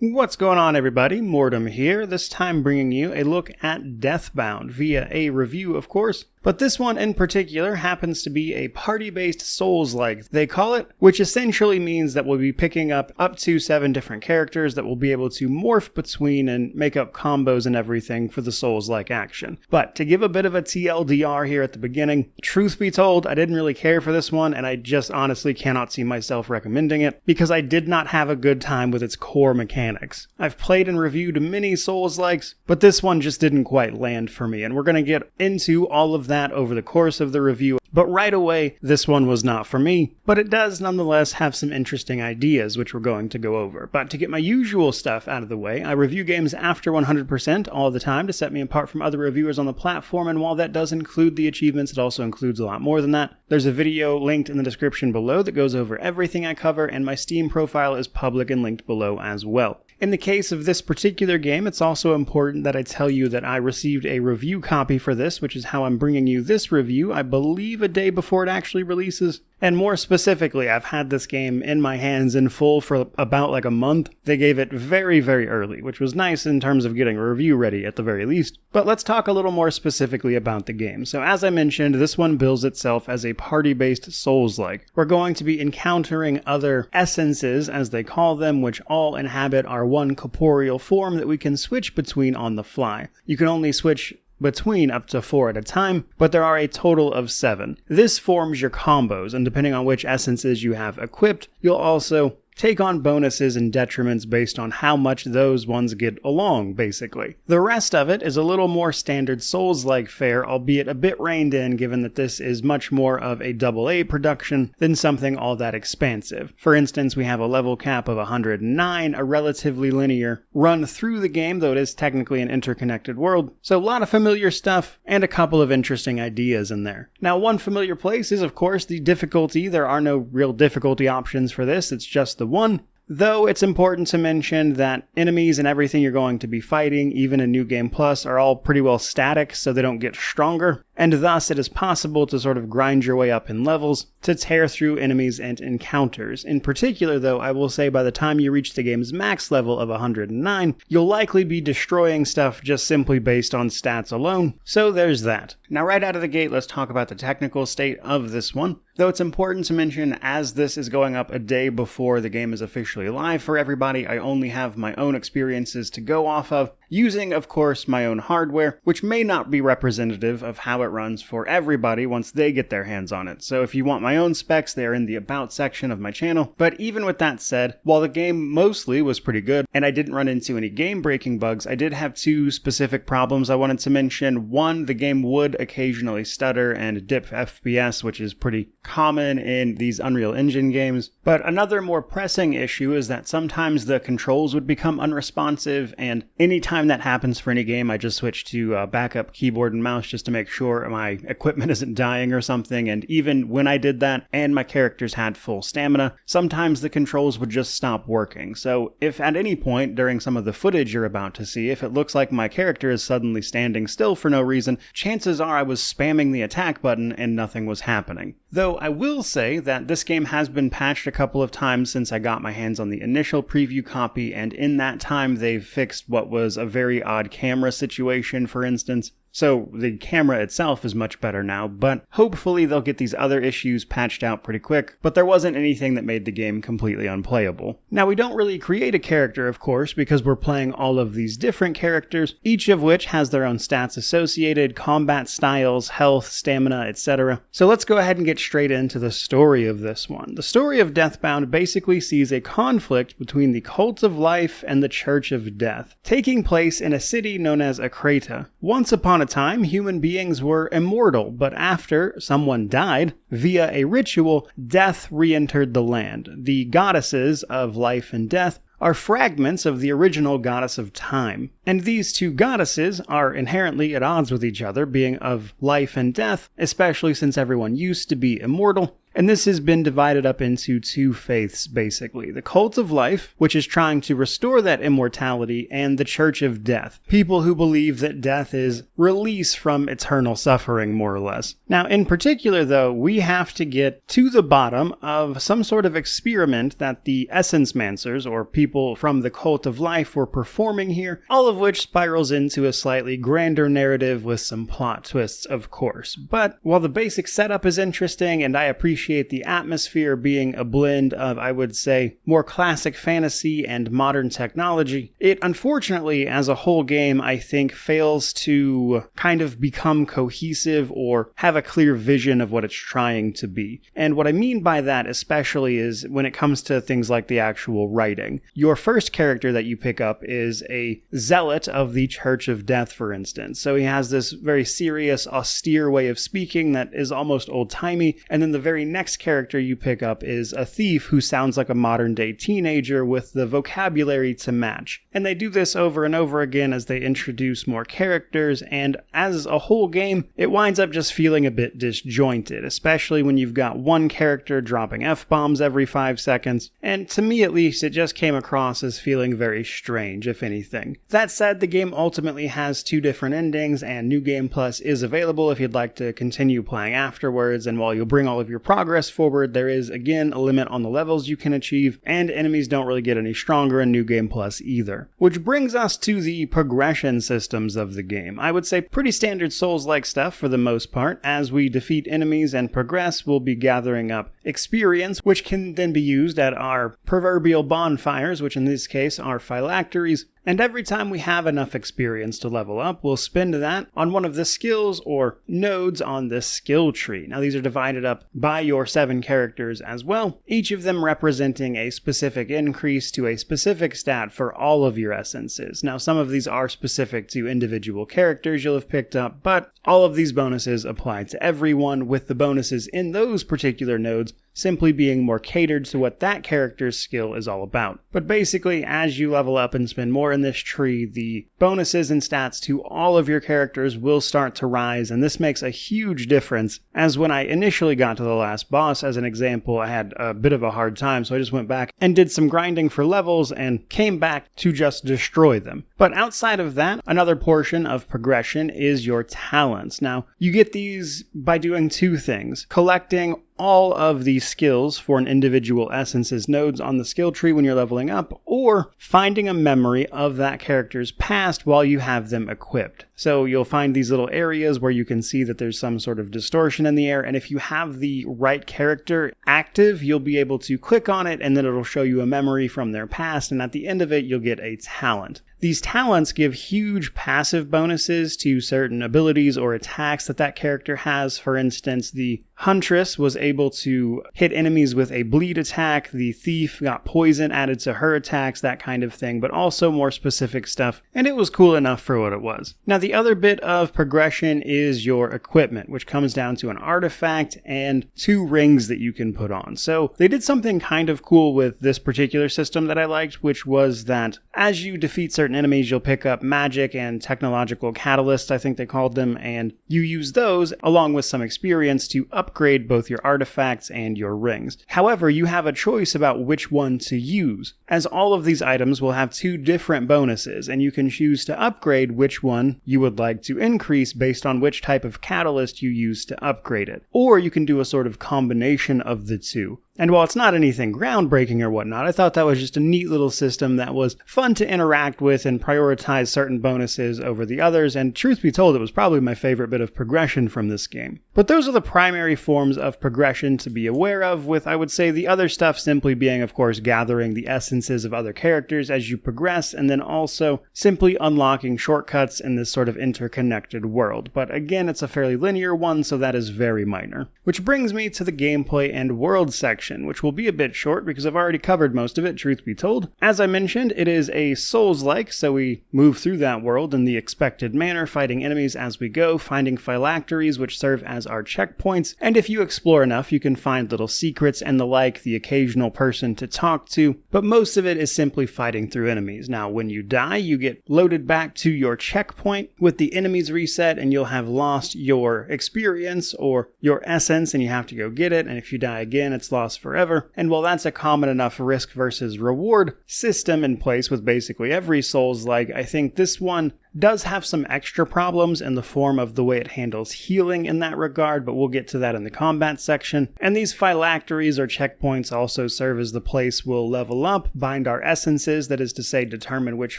What's going on, everybody? Mortem here, this time bringing you a look at Deathbound via a review, of course. But this one in particular happens to be a party-based Souls-like, they call it, which essentially means that we'll be picking up to 7 different characters that we'll be able to morph between and make up combos and everything for the Souls-like action. But to give a bit of a TLDR here at the beginning, truth be told, I didn't really care for this one, and I just honestly cannot see myself recommending it, because I did not have a good time with its core mechanics. I've played and reviewed many Souls-likes, but this one just didn't quite land for me, and we're going to get into all of that over the course of the review. But right away, this one was not for me, but it does nonetheless have some interesting ideas which we're going to go over. But to get my usual stuff out of the way, I review games after 100% all the time to set me apart from other reviewers on the platform, and while that does include the achievements, it also includes a lot more than that. There's a video linked in the description below that goes over everything I cover, and my Steam profile is public and linked below as well. In the case of this particular game, it's also important that I tell you that I received a review copy for this, which is how I'm bringing you this review, I believe a day before it actually releases. And more specifically, I've had this game in my hands in full for about like a month. They gave it very, very early, which was nice in terms of getting a review ready at the very least. But let's talk a little more specifically about the game. So as I mentioned, this one bills itself as a party-based Souls-like. We're going to be encountering other essences, as they call them, which all inhabit our one corporeal form that we can switch between on the fly. You can only switch between up to 4 at a time, but there are a total of 7. This forms your combos, and depending on which essences you have equipped, you'll also take on bonuses and detriments based on how much those ones get along, basically. The rest of it is a little more standard Souls-like fare, albeit a bit reined in given that this is much more of a AA production than something all that expansive. For instance, we have a level cap of 109, a relatively linear run through the game, though it is technically an interconnected world, so a lot of familiar stuff and a couple of interesting ideas in there. Now, one familiar place is, of course, the difficulty. There are no real difficulty options for this, it's just the one. Though it's important to mention that enemies and everything you're going to be fighting, even in New Game Plus, are all pretty well static, so they don't get stronger, and thus it is possible to sort of grind your way up in levels to tear through enemies and encounters. In particular, though, I will say by the time you reach the game's max level of 109, you'll likely be destroying stuff just simply based on stats alone, so there's that. Now right out of the gate, let's talk about the technical state of this one. Though it's important to mention, as this is going up a day before the game is officially live for everybody, I only have my own experiences to go off of, using, of course, my own hardware, which may not be representative of how it runs for everybody once they get their hands on it. So if you want my own specs, they're in the About section of my channel. But even with that said, while the game mostly was pretty good, and I didn't run into any game-breaking bugs, I did have 2 specific problems I wanted to mention. One, the game would occasionally stutter and dip FPS, which is pretty common in these Unreal Engine games. But another more pressing issue is that sometimes the controls would become unresponsive, and anytime that happens for any game, I just switch to backup keyboard and mouse just to make sure my equipment isn't dying or something. And even when I did that and my characters had full stamina, sometimes the controls would just stop working. So if at any point during some of the footage you're about to see, if it looks like my character is suddenly standing still for no reason, chances are I was spamming the attack button and nothing was happening. Though I will say that this game has been patched a couple of times since I got my hands on the initial preview copy, and in that time they've fixed what was a very odd camera situation, for instance. So the camera itself is much better now, but hopefully they'll get these other issues patched out pretty quick. But there wasn't anything that made the game completely unplayable. Now, we don't really create a character, of course, because we're playing all of these different characters, each of which has their own stats associated, combat styles, health, stamina, etc. So let's go ahead and get straight into the story of this one. The story of Deathbound basically sees a conflict between the Cult of Life and the Church of Death, taking place in a city known as Akrata. Once upon a time, human beings were immortal, but after someone died, via a ritual, death re-entered the land. The goddesses of life and death are fragments of the original goddess of time. And these 2 goddesses are inherently at odds with each other, being of life and death, especially since everyone used to be immortal. And this has been divided up into two faiths, basically. The Cult of Life, which is trying to restore that immortality, and the Church of Death. People who believe that death is release from eternal suffering, more or less. Now, in particular, though, we have to get to the bottom of some sort of experiment that the Essence Mancers, or people from the Cult of Life, were performing here, all of which spirals into a slightly grander narrative with some plot twists, of course. But while the basic setup is interesting, and I appreciate the atmosphere being a blend of, I would say, more classic fantasy and modern technology, it unfortunately, as a whole game, I think fails to kind of become cohesive or have a clear vision of what it's trying to be. And what I mean by that especially is when it comes to things like the actual writing. Your first character that you pick up is a zealot of the Church of Death, for instance. So he has this very serious, austere way of speaking that is almost old-timey, and then the very next character you pick up is a thief who sounds like a modern-day teenager with the vocabulary to match. And they do this over and over again as they introduce more characters, and as a whole game, it winds up just feeling a bit disjointed, especially when you've got one character dropping F-bombs every 5 seconds, and to me at least, it just came across as feeling very strange, if anything. That said, the game ultimately has 2 different endings, and New Game Plus is available if you'd like to continue playing afterwards, and while you'll bring all of your progress forward, there is, again, a limit on the levels you can achieve, and enemies don't really get any stronger in New Game Plus either. Which brings us to the progression systems of the game. I would say pretty standard Souls-like stuff for the most part. As we defeat enemies and progress, we'll be gathering up experience, which can then be used at our proverbial bonfires, which in this case are phylacteries. And every time we have enough experience to level up, we'll spend that on one of the skills or nodes on this skill tree. Now these are divided up by your 7 characters as well, each of them representing a specific increase to a specific stat for all of your essences. Now some of these are specific to individual characters you'll have picked up, but all of these bonuses apply to everyone, with the bonuses in those particular nodes simply being more catered to what that character's skill is all about. But basically, as you level up and spend more in this tree, the bonuses and stats to all of your characters will start to rise, and this makes a huge difference, as when I initially got to the last boss, as an example, I had a bit of a hard time, so I just went back and did some grinding for levels and came back to just destroy them. But outside of that, another portion of progression is your talents. Now, you get these by doing 2 things: collecting all of these skills for an individual essence's nodes on the skill tree when you're leveling up, or finding a memory of that character's past while you have them equipped. So you'll find these little areas where you can see that there's some sort of distortion in the air, and if you have the right character active, you'll be able to click on it and then it'll show you a memory from their past, and at the end of it, you'll get a talent. These talents give huge passive bonuses to certain abilities or attacks that character has. For instance, the Huntress was able to hit enemies with a bleed attack, the Thief got poison added to her attacks, that kind of thing, but also more specific stuff, and it was cool enough for what it was. Now, the other bit of progression is your equipment, which comes down to an artifact and 2 rings that you can put on. So they did something kind of cool with this particular system that I liked, which was that as you defeat certain enemies, you'll pick up magic and technological catalysts, I think they called them, and you use those along with some experience to upgrade both your artifacts and your rings. However, you have a choice about which one to use, as all of these items will have 2 different bonuses, and you can choose to upgrade which one you would like to increase based on which type of catalyst you use to upgrade it. Or you can do a sort of combination of the 2. And while it's not anything groundbreaking or whatnot, I thought that was just a neat little system that was fun to interact with and prioritize certain bonuses over the others, and truth be told, it was probably my favorite bit of progression from this game. But those are the primary forms of progression to be aware of, with, I would say, the other stuff simply being, of course, gathering the essences of other characters as you progress, and then also simply unlocking shortcuts in this sort of interconnected world. But again, it's a fairly linear one, so that is very minor. Which brings me to the gameplay and world section section, which will be a bit short because I've already covered most of it, truth be told. As I mentioned, it is a Souls-like, so we move through that world in the expected manner, fighting enemies as we go, finding phylacteries which serve as our checkpoints, and if you explore enough, you can find little secrets and the like, the occasional person to talk to, but most of it is simply fighting through enemies. Now, when you die, you get loaded back to your checkpoint with the enemies reset, and you'll have lost your experience or your essence, and you have to go get it, and if you die again, it's lost forever. And while that's a common enough risk versus reward system in place with basically every Souls-like, I think this one does have some extra problems in the form of the way it handles healing in that regard, but we'll get to that in the combat section. And these phylacteries or checkpoints also serve as the place we'll level up, bind our essences, that is to say determine which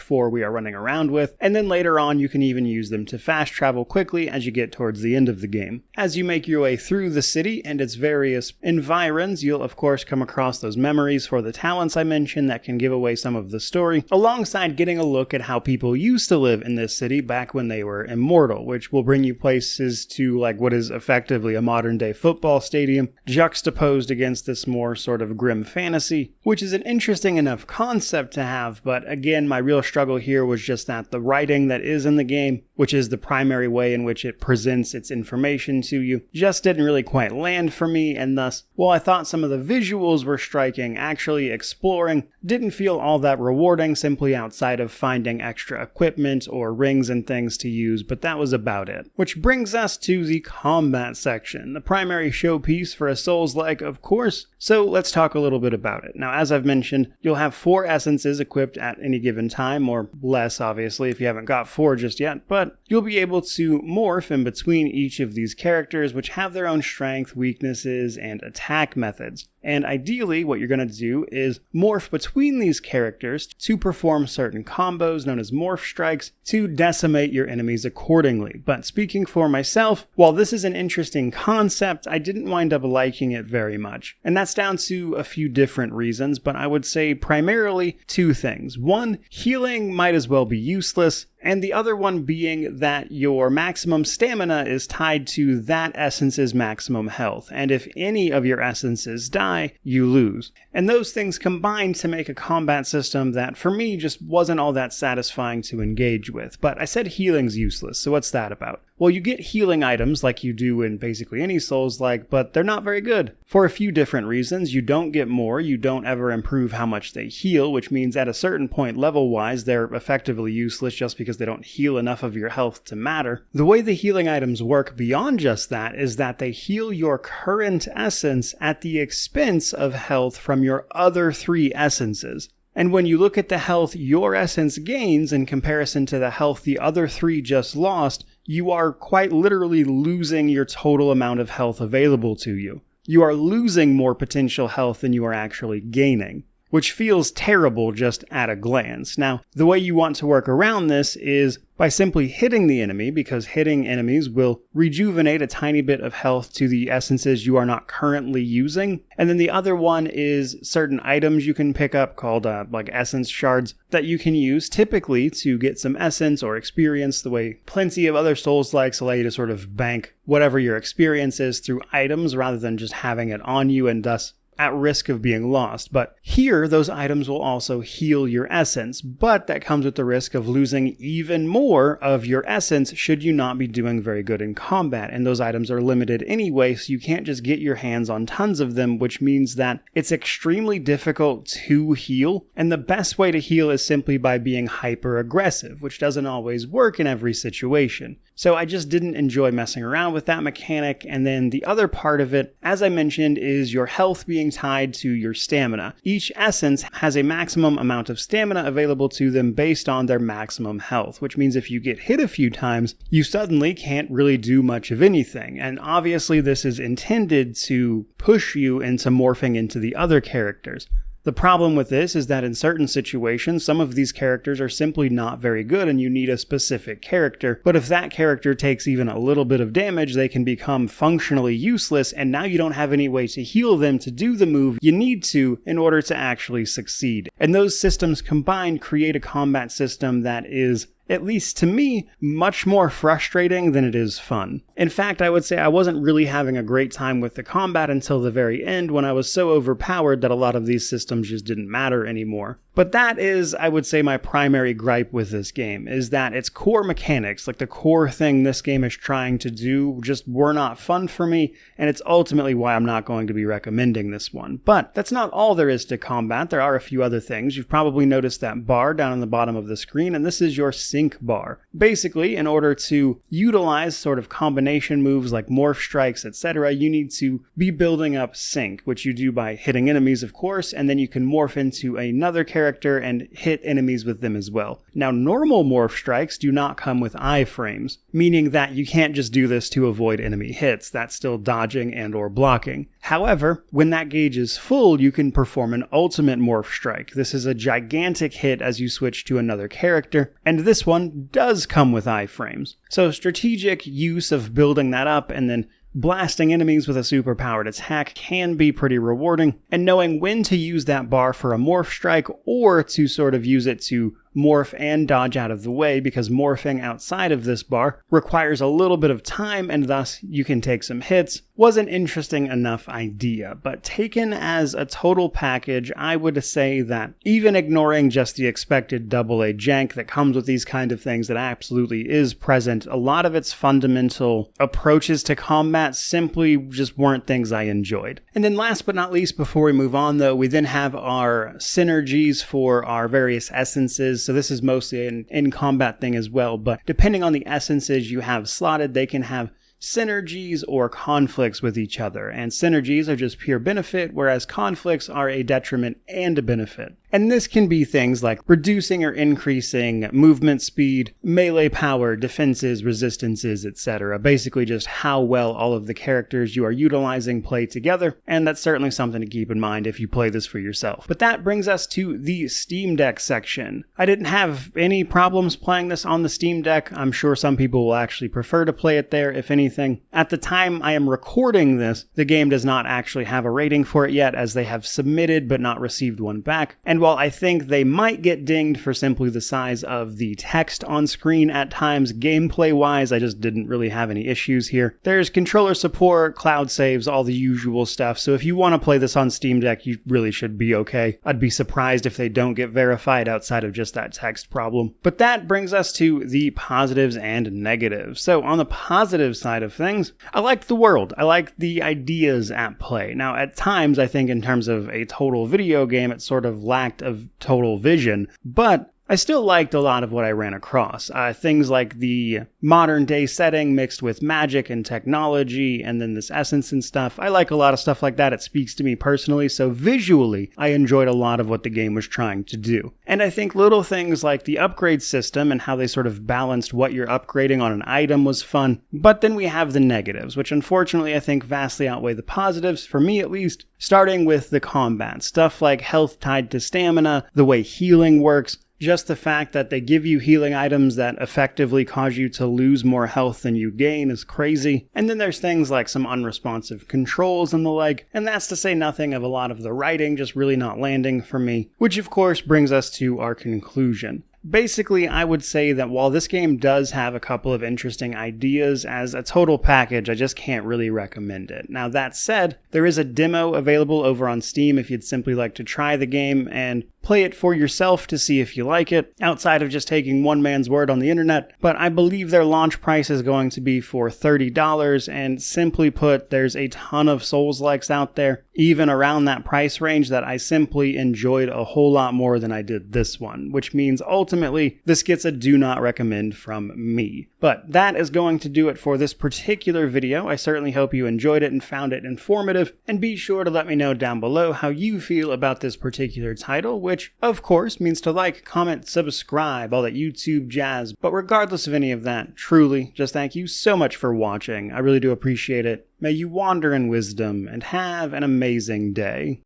4 we are running around with, and then later on you can even use them to fast travel quickly as you get towards the end of the game. As you make your way through the city and its various environs, you'll of course come across those memories for the talents I mentioned that can give away some of the story, alongside getting a look at how people used to live in this city back when they were immortal, which will bring you places to like what is effectively a modern day football stadium, juxtaposed against this more sort of grim fantasy, which is an interesting enough concept to have, but again, my real struggle here was just that the writing that is in the game, which is the primary way in which it presents its information to you, just didn't really quite land for me, and thus, while I thought some of the visuals were striking, actually exploring didn't feel all that rewarding simply outside of finding extra equipment or rings and things to use, but that was about it. Which brings us to the combat section, the primary showpiece for a Souls-like, of course, so let's talk a little bit about it. Now, as I've mentioned, you'll have 4 essences equipped at any given time, or less obviously if you haven't got 4 just yet, but you'll be able to morph in between each of these characters, which have their own strength, weaknesses, and attack methods. And ideally, what you're going to do is morph between these characters to perform certain combos known as morph strikes to decimate your enemies accordingly. But speaking for myself, while this is an interesting concept, I didn't wind up liking it very much. And that's down to a few different reasons, but I would say primarily 2 things. 1, healing might as well be useless, and the other one being that your maximum stamina is tied to that essence's maximum health, and if any of your essences die, you lose. And those things combined to make a combat system that, for me, just wasn't all that satisfying to engage with. But I said healing's useless, so what's that about? Well, you get healing items like you do in basically any Souls-like, but they're not very good. For a few different reasons, you don't get more, you don't ever improve how much they heal, which means at a certain point level-wise, they're effectively useless just because they don't heal enough of your health to matter. The way the healing items work beyond just that is that they heal your current essence at the expense of health from your other 3 essences. And when you look at the health your essence gains in comparison to the health the other 3 just lost, you are quite literally losing your total amount of health available to you. You are losing more potential health than you are actually gaining, which feels terrible just at a glance. Now, the way you want to work around this is by simply hitting the enemy, because hitting enemies will rejuvenate a tiny bit of health to the essences you are not currently using. And then the other one is certain items you can pick up called like essence shards that you can use typically to get some essence or experience, the way plenty of other Souls-likes allow you to sort of bank whatever your experience is through items rather than just having it on you and thus at risk of being lost. But here, those items will also heal your essence, but that comes with the risk of losing even more of your essence should you not be doing very good in combat, and those items are limited anyway, so you can't just get your hands on tons of them, which means that it's extremely difficult to heal, and the best way to heal is simply by being hyper-aggressive, which doesn't always work in every situation. So I just didn't enjoy messing around with that mechanic, and then the other part of it, as I mentioned, is your health being tied to your stamina. Each essence has a maximum amount of stamina available to them based on their maximum health, which means if you get hit a few times, you suddenly can't really do much of anything, and obviously this is intended to push you into morphing into the other characters. The problem with this is that in certain situations, some of these characters are simply not very good and you need a specific character, but if that character takes even a little bit of damage, they can become functionally useless, and now you don't have any way to heal them to do the move you need to in order to actually succeed. And those systems combined create a combat system that is at least to me, much more frustrating than it is fun. In fact, I would say I wasn't really having a great time with the combat until the very end, when I was so overpowered that a lot of these systems just didn't matter anymore. But that is, I would say, my primary gripe with this game, is that its core mechanics, like the core thing this game is trying to do, just were not fun for me, and it's ultimately why I'm not going to be recommending this one. But that's not all there is to combat. There are a few other things. You've probably noticed that bar down on the bottom of the screen, and this is your sync bar. Basically, in order to utilize sort of combination moves like morph strikes, etc., you need to be building up sync, which you do by hitting enemies, of course, and then you can morph into another character and hit enemies with them as well. Now, normal morph strikes do not come with iframes, meaning that you can't just do this to avoid enemy hits. That's still dodging and or blocking. However, when that gauge is full, you can perform an ultimate morph strike. This is a gigantic hit as you switch to another character, and this one does come with iframes. So strategic use of building that up and then blasting enemies with a superpowered attack can be pretty rewarding, and knowing when to use that bar for a morph strike or to sort of use it to morph and dodge out of the way, because morphing outside of this bar requires a little bit of time and thus you can take some hits, was an interesting enough idea. But taken as a total package, I would say that even ignoring just the expected AA jank that comes with these kind of things that absolutely is present, a lot of its fundamental approaches to combat simply just weren't things I enjoyed. And then last but not least, before we move on though, we then have our synergies for our various essences. So this is mostly an in-combat thing as well, but depending on the essences you have slotted, they can have synergies or conflicts with each other, and synergies are just pure benefit, whereas conflicts are a detriment and a benefit. And this can be things like reducing or increasing movement speed, melee power, defenses, resistances, etc. Basically just how well all of the characters you are utilizing play together, and that's certainly something to keep in mind if you play this for yourself. But that brings us to the Steam Deck section. I didn't have any problems playing this on the Steam Deck. I'm sure some people will actually prefer to play it there, if anything. At the time I am recording this, the game does not actually have a rating for it yet, as they have submitted but not received one back. And while I think they might get dinged for simply the size of the text on screen at times, gameplay-wise, I just didn't really have any issues here. There's controller support, cloud saves, all the usual stuff, so if you want to play this on Steam Deck, you really should be okay. I'd be surprised if they don't get verified outside of just that text problem. But that brings us to the positives and negatives. So on the positive side of things, I liked the world. I liked the ideas at play. Now, at times, I think in terms of a total video game, it sort of lacked of total vision, but I still liked a lot of what I ran across. Things like the modern day setting mixed with magic and technology, and then this essence and stuff. I like a lot of stuff like that. It speaks to me personally, so visually, I enjoyed a lot of what the game was trying to do. And I think little things like the upgrade system and how they sort of balanced what you're upgrading on an item was fun. But then we have the negatives, which unfortunately I think vastly outweigh the positives, for me at least, starting with the combat. Stuff like health tied to stamina, the way healing works, just the fact that they give you healing items that effectively cause you to lose more health than you gain is crazy. And then there's things like some unresponsive controls and the like, and that's to say nothing of a lot of the writing just really not landing for me, which of course brings us to our conclusion. Basically, I would say that while this game does have a couple of interesting ideas, as a total package, I just can't really recommend it. Now, that said, there is a demo available over on Steam if you'd simply like to try the game and play it for yourself to see if you like it, outside of just taking one man's word on the internet. But I believe their launch price is going to be for $30, and simply put, there's a ton of Souls-likes out there, even around that price range, that I simply enjoyed a whole lot more than I did this one, which means ultimately this gets a do not recommend from me. But that is going to do it for this particular video. I certainly hope you enjoyed it and found it informative, and be sure to let me know down below how you feel about this particular title, which of course means to like, comment, subscribe, all that YouTube jazz. But regardless of any of that, truly, just thank you so much for watching. I really do appreciate it. May you wander in wisdom and have an amazing day.